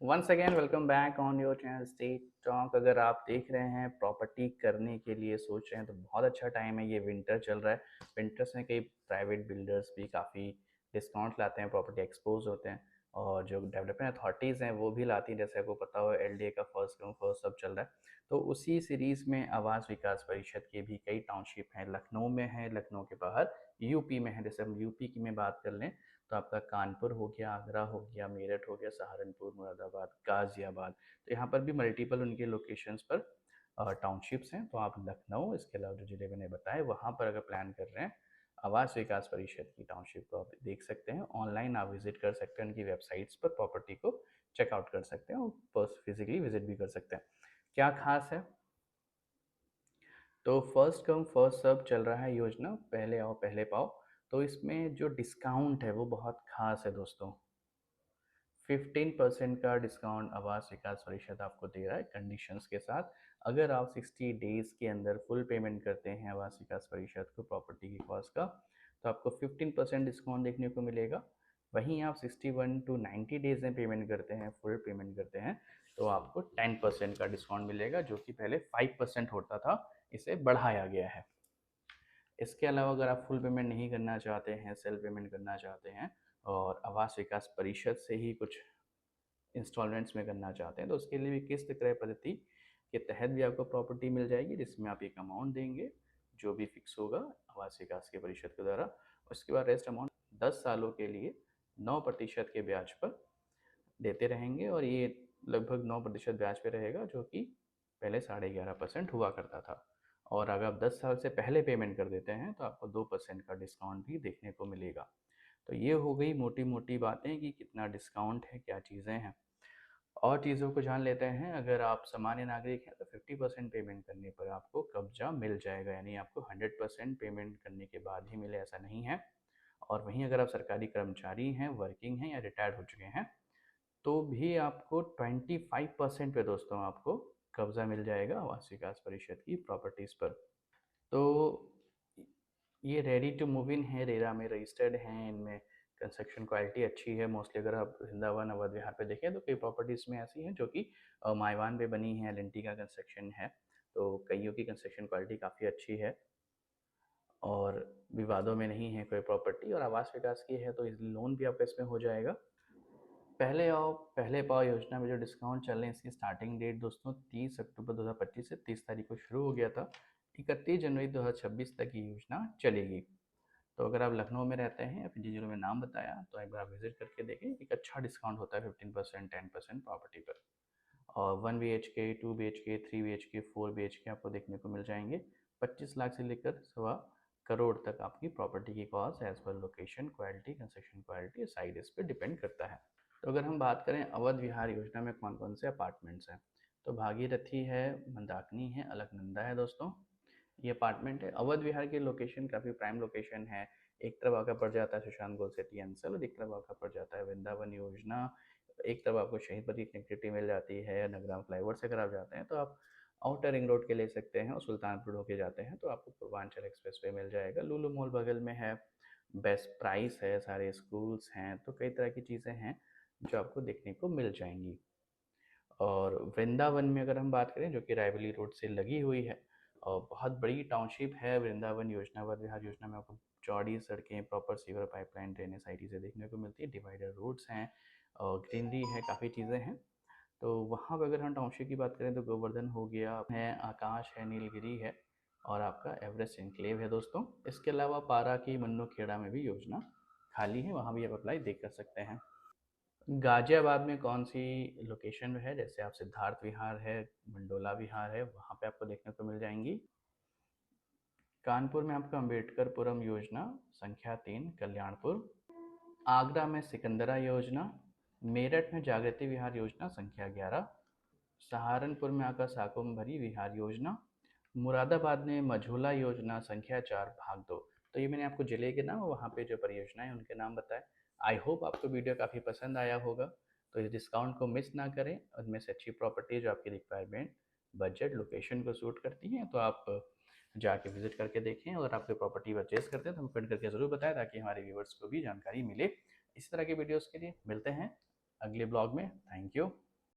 Once again welcome back on your channel state talk. अगर आप देख रहे हैं प्रॉपर्टी करने के लिए सोच रहे हैं तो बहुत अच्छा टाइम है। ये विंटर चल रहा है। विंटर्स में कई प्राइवेट बिल्डर्स भी काफ़ी डिस्काउंट लाते हैं, प्रॉपर्टी एक्सपोज होते हैं और जो डेवलपमेंट अथॉरिटीज़ हैं वो भी लाती हैं। जैसे आपको पता हो एलडीए का फर्स्ट कम फर्स्ट सब चल रहा है, तो उसी सीरीज़ में आवास विकास परिषद के भी कई टाउनशिप हैं। लखनऊ में है, लखनऊ के बाहर यूपी में है। जैसे हम यूपी की में बात कर लें तो आपका कानपुर हो गया, आगरा हो गया, मेरठ हो गया, सहारनपुर, मुरादाबाद, गाज़ियाबाद। तो यहाँ पर भी मल्टीपल उनके लोकेशंस पर टाउनशिप्स हैं। तो आप लखनऊ, इसके अलावा जो ज़िले मैंने बताए वहाँ पर अगर प्लान कर रहे हैं आवास विकास परिषद की टाउनशिप को आप देख सकते हैं। ऑनलाइन आप विजिट कर सकते हैं, उनकी वेबसाइट्स पर प्रॉपर्टी को चेकआउट कर सकते हैं और फिजिकली विजिट भी कर सकते हैं। क्या खास है? तो फर्स्ट कम फर्स्ट सर्व चल रहा है योजना, पहले आओ पहले पाओ। तो इसमें जो डिस्काउंट है वो बहुत खास है दोस्तों। 15% का डिस्काउंट आवास विकास परिषद आपको दे रहा है कंडीशंस के साथ। अगर आप 60 डेज के अंदर फुल पेमेंट करते हैं आवास विकास परिषद को प्रॉपर्टी की कॉस्ट का, तो आपको 15% डिस्काउंट देखने को मिलेगा। वहीं आप 61 टू 90 डेज में पेमेंट करते हैं, फुल पेमेंट करते हैं, तो आपको 10% का डिस्काउंट मिलेगा, जो कि पहले 5% होता था, इसे बढ़ाया गया है। इसके अलावा अगर आप फुल पेमेंट नहीं करना चाहते हैं, सेल्फ पेमेंट करना चाहते हैं और आवास विकास परिषद से ही कुछ इंस्टॉलमेंट्स में करना चाहते हैं, तो उसके लिए भी किस्त क्रय पद्धति के तहत भी आपको प्रॉपर्टी मिल जाएगी, जिसमें आप एक अमाउंट देंगे जो भी फिक्स होगा आवास विकास के परिषद के द्वारा। उसके बाद रेस्ट अमाउंट 10 सालों के लिए 9% के ब्याज पर देते रहेंगे और ये लगभग 9% ब्याज पे रहेगा, जो कि पहले 11.5% हुआ करता था। और अगर आप 10 साल से पहले पेमेंट कर देते हैं तो आपको 2% का डिस्काउंट भी देखने को मिलेगा। तो ये हो गई मोटी मोटी बातें कि कितना डिस्काउंट है, क्या चीज़ें हैं। और चीज़ों को जान लेते हैं। अगर आप सामान्य नागरिक हैं तो 50% पेमेंट करने पर आपको कब्जा मिल जाएगा, यानी आपको 100% पेमेंट करने के बाद ही मिले, ऐसा नहीं है। और वहीं अगर आप सरकारी कर्मचारी हैं, वर्किंग हैं या रिटायर्ड हो चुके हैं, तो भी आपको 25% पे दोस्तों आपको कब्जा मिल जाएगा आवास विकास परिषद की प्रॉपर्टीज़ पर। तो ये रेडी टू मूव इन है, रेरा में रजिस्टर्ड हैं। इनमें कंस्ट्रक्शन क्वालिटी अच्छी है। मोस्टली अगर आप वृंदावन अवध विहार पे देखें तो कई प्रॉपर्टीज़ में ऐसी हैं जो कि मायवान पे बनी है, एल का कंस्ट्रक्शन है, तो कईयों की कंस्ट्रक्शन क्वालिटी काफ़ी अच्छी है और विवादों में नहीं है कोई प्रॉपर्टी। और आवास विकास की है तो लोन भी आपका इसमें हो जाएगा। पहले आओ पहले पाओ योजना में जो डिस्काउंट चल रहे हैं, इसकी स्टार्टिंग डेट दोस्तों 30 अक्टूबर 2025 से 30 तारीख को शुरू हो गया था। 31 जनवरी 2026 तक ये योजना चलेगी। तो अगर आप लखनऊ में रहते हैं या फिर जिन जिलों में नाम बताया, तो एक बार आप विजिट करके देखें। एक अच्छा डिस्काउंट होता है 15% 10% प्रॉपर्टी पर। और 1 BHK, 2 BHK, 3 BHK, 4 BHK आपको देखने को मिल जाएंगे। 25 लाख से लेकर 1.25 करोड़ तक आपकी प्रॉपर्टी की cost as per location, quality, construction quality, side इस पर डिपेंड करता है। तो अगर हम बात करें अवध विहार योजना में कौन कौन से अपार्टमेंट्स हैं, तो भागीरथी है, मंदाकिनी है, अलकनंदा है दोस्तों। ये अपार्टमेंट है। अवध विहार की लोकेशन काफ़ी प्राइम लोकेशन है। एक तरफ आपका पड़ जाता है सुशांत गोल सिटी अंचल और एक तरफ आपका पड़ जाता है वृंदावन योजना। एक तरफ आपको शहीद की कनेक्टिविटी मिल जाती है। नगराम फ्लाईओवर से अगर आप जाते हैं तो आप आउटर रिंग रोड के ले सकते हैं और सुल्तानपुर होके जाते हैं तो आपको पूर्वांचल एक्सप्रेस वे मिल जाएगा। लुलु मॉल बगल में है, बेस्ट प्राइस है, सारे स्कूल्स हैं, तो कई तरह की चीज़ें हैं जो आपको देखने को मिल जाएंगी। और वृंदावन में अगर हम बात करें, जो कि रायबली रोड से लगी हुई है और बहुत बड़ी टाउनशिप है वृंदावन योजना, वन विहार योजना में आपको चौड़ी सड़कें, प्रॉपर सीवर पाइपलाइन, ड्रेनेज सारी चीज़ें देखने को मिलती है। डिवाइडर रोड्स हैं और ग्रीनरी है, काफ़ी चीज़ें हैं। तो वहाँ पर अगर हम टाउनशिप की बात करें तो गोवर्धन हो गया है, आकाश है, नीलगिरी है और आपका एवरेस्ट एनक्लेव है दोस्तों। इसके अलावा पारा की मन्नू खेड़ा में भी योजना खाली है, वहाँ भी आप अप्लाई देख कर सकते हैं। गाजियाबाद में कौन सी लोकेशन है, जैसे आप सिद्धार्थ विहार है, मंडोला विहार है, वहाँ पे आपको देखने को मिल जाएंगी। कानपुर में आपका अम्बेडकरपुरम योजना संख्या 3 कल्याणपुर। आगरा में सिकंदरा योजना। मेरठ में जागृति विहार योजना संख्या 11। सहारनपुर में आपका साकुम्भरी विहार योजना। मुरादाबाद में मझूला योजना संख्या 4 भाग 2। तो ये मैंने आपको जिले के नाम, वहाँ पे जो परियोजनाएं उनके नाम बताए। आई होप आपको वीडियो काफ़ी पसंद आया होगा। तो इस डिस्काउंट को मिस ना करें। उनमें से अच्छी प्रॉपर्टी जो आपकी रिक्वायरमेंट, बजट, लोकेशन को सूट करती हैं, तो आप जाके विजिट करके देखें। और आपकी प्रॉपर्टी परचेज करते हैं तो हम कमेंट करके ज़रूर बताएं, ताकि हमारे व्यूवर्स को भी जानकारी मिले। इस तरह के वीडियोज़ के लिए मिलते हैं अगले ब्लॉग में। Thank you.